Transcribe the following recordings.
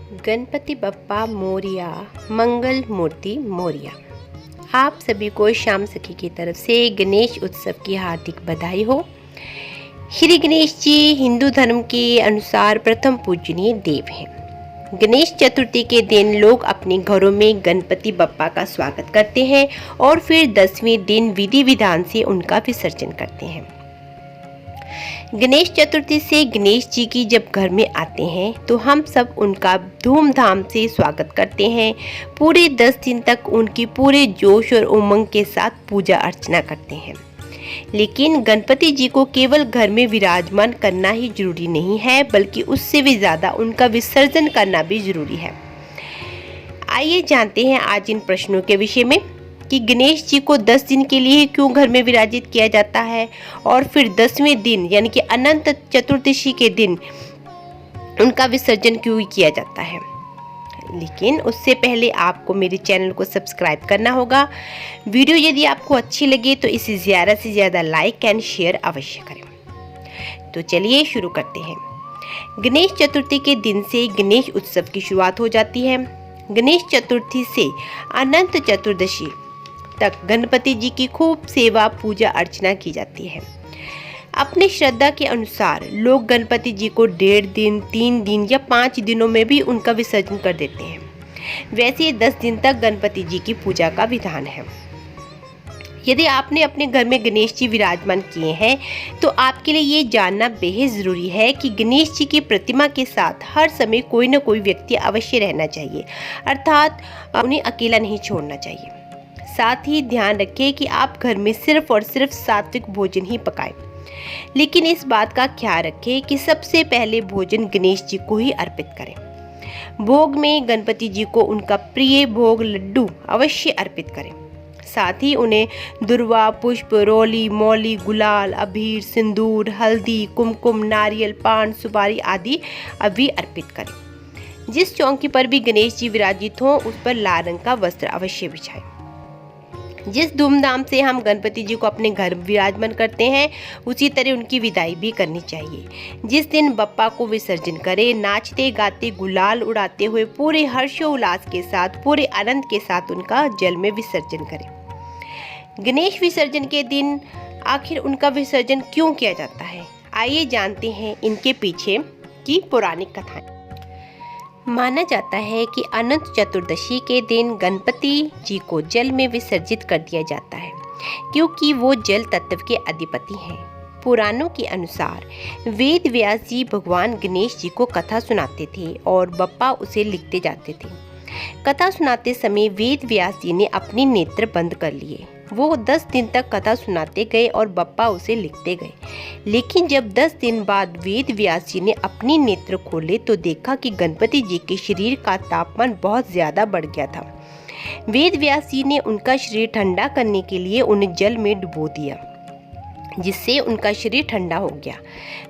गणपति बप्पा मोरिया, मंगल मूर्ति मोरिया। आप सभी को श्याम सखी की तरफ से गणेश उत्सव की हार्दिक बधाई हो। श्री गणेश जी हिंदू धर्म के अनुसार प्रथम पूजनीय देव हैं। गणेश चतुर्थी के दिन लोग अपने घरों में गणपति बप्पा का स्वागत करते हैं और फिर 10वें दिन विधि विधान से उनका विसर्जन करते हैं। गणेश चतुर्थी से गणेश जी की जब घर में आते हैं तो हम सब उनका धूमधाम से स्वागत करते हैं। पूरे 10 दिन तक उनकी पूरे जोश और उमंग के साथ पूजा अर्चना करते हैं। लेकिन गणपति जी को केवल घर में विराजमान करना ही जरूरी नहीं है, बल्कि उससे भी ज़्यादा उनका विसर्जन करना भी जरूरी है। आइए जानते हैं आज इन प्रश्नों के विषय में कि गणेश जी को 10 दिन के लिए क्यों घर में विराजित किया जाता है और फिर 10वें दिन यानी कि अनंत चतुर्दशी के दिन उनका विसर्जन क्यों किया जाता है। लेकिन उससे पहले आपको मेरे चैनल को सब्सक्राइब करना होगा। वीडियो यदि आपको अच्छी लगे तो इसे ज़्यादा से ज़्यादा लाइक एंड शेयर अवश्य करें। तो चलिए शुरू करते हैं। गणेश चतुर्थी के दिन से गणेश उत्सव की शुरुआत हो जाती है। गणेश चतुर्थी से अनंत चतुर्दशी तक गणपति जी की खूब सेवा पूजा अर्चना की जाती है। अपने श्रद्धा के अनुसार लोग गणपति जी को 1.5 दिन, 3 दिन या 5 दिनों में भी उनका विसर्जन कर देते हैं। वैसे 10 दिन तक गणपति जी की पूजा का विधान है। यदि आपने अपने घर में गणेश जी विराजमान किए हैं तो आपके लिए ये जानना बेहद ज़रूरी है कि गणेश जी की प्रतिमा के साथ हर समय कोई न कोई व्यक्ति अवश्य रहना चाहिए, अर्थात उन्हें अकेला नहीं छोड़ना चाहिए। साथ ही ध्यान रखें कि आप घर में सिर्फ और सिर्फ सात्विक भोजन ही पकाएं। लेकिन इस बात का ख्याल रखें कि सबसे पहले भोजन गणेश जी को ही अर्पित करें। भोग में गणपति जी को उनका प्रिय भोग लड्डू अवश्य अर्पित करें। साथ ही उन्हें दुर्वा, पुष्प, रोली, मौली, गुलाल, अबीर, सिंदूर, हल्दी, कुमकुम, नारियल, पान, सुपारी आदि अभी अर्पित करें। जिस चौकी पर भी गणेश जी विराजित हों उस पर लाल रंग का वस्त्र अवश्य बिछाएं। जिस धूमधाम से हम गणपति जी को अपने घर विराजमान करते हैं उसी तरह उनकी विदाई भी करनी चाहिए। जिस दिन बप्पा को विसर्जन करें, नाचते गाते गुलाल उड़ाते हुए पूरे हर्षोल्लास के साथ, पूरे आनंद के साथ उनका जल में विसर्जन करें। गणेश विसर्जन के दिन आखिर उनका विसर्जन क्यों किया जाता है, आइए जानते हैं इनके पीछे की पौराणिक कथाएं। माना जाता है कि अनंत चतुर्दशी के दिन गणपति जी को जल में विसर्जित कर दिया जाता है, क्योंकि वो जल तत्व के अधिपति हैं। पुराणों के अनुसार वेद व्यास जी भगवान गणेश जी को कथा सुनाते थे और बप्पा उसे लिखते जाते थे। कथा सुनाते समय वेद व्यास जी ने अपने नेत्र बंद कर लिए। वो 10 दिन तक कथा सुनाते गए और बप्पा उसे लिखते गए। लेकिन जब 10 दिन बाद वेद व्यास जी ने अपने नेत्र खोले तो देखा कि गणपति जी के शरीर का तापमान बहुत ज़्यादा बढ़ गया था। वेद व्यास जी ने उनका शरीर ठंडा करने के लिए उन्हें जल में डुबो दिया, जिससे उनका शरीर ठंडा हो गया।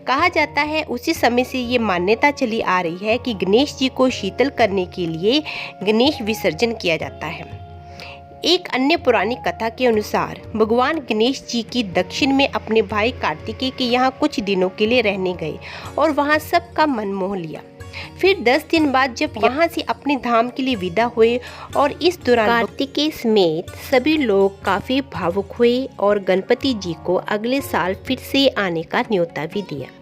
कहा जाता है उसी समय से ये मान्यता चली आ रही है कि गणेश जी को शीतल करने के लिए गणेश विसर्जन किया जाता है। एक अन्य पौराणिक कथा के अनुसार भगवान गणेश जी की दक्षिण में अपने भाई कार्तिकेय के यहाँ कुछ दिनों के लिए रहने गए और वहाँ सबका मन मोह लिया। फिर 10 दिन बाद जब यहाँ से अपने धाम के लिए विदा हुए और इस दौरान कार्तिकेय समेत सभी लोग काफ़ी भावुक हुए और गणपति जी को अगले साल फिर से आने का न्योता भी दिया।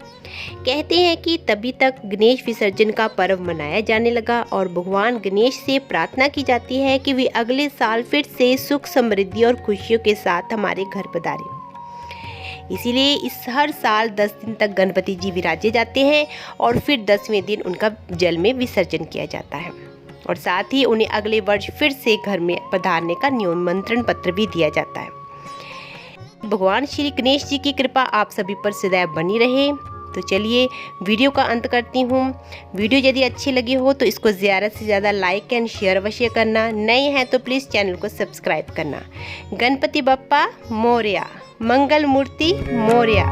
कहते हैं कि तभी तक गणेश विसर्जन का पर्व मनाया जाने लगा और भगवान गणेश से प्रार्थना की जाती है कि वे अगले साल फिर से सुख, समृद्धि और खुशियों के साथ हमारे घर पधारें। इसीलिए इस हर साल 10 दिन तक गणपति जी विराजे जाते हैं और फिर 10वें दिन उनका जल में विसर्जन किया जाता है और साथ ही उन्हें अगले वर्ष फिर से घर में पधारने का निमंत्रण पत्र भी दिया जाता है। भगवान श्री गणेश जी की कृपा आप सभी पर सदैव बनी रहे। तो चलिए वीडियो का अंत करती हूँ। वीडियो यदि अच्छी लगी हो तो इसको ज़्यादा से ज़्यादा लाइक एंड शेयर अवश्य करना। नए हैं तो प्लीज़ चैनल को सब्सक्राइब करना। गणपति बप्पा मोरया, मंगल मूर्ति मोरया।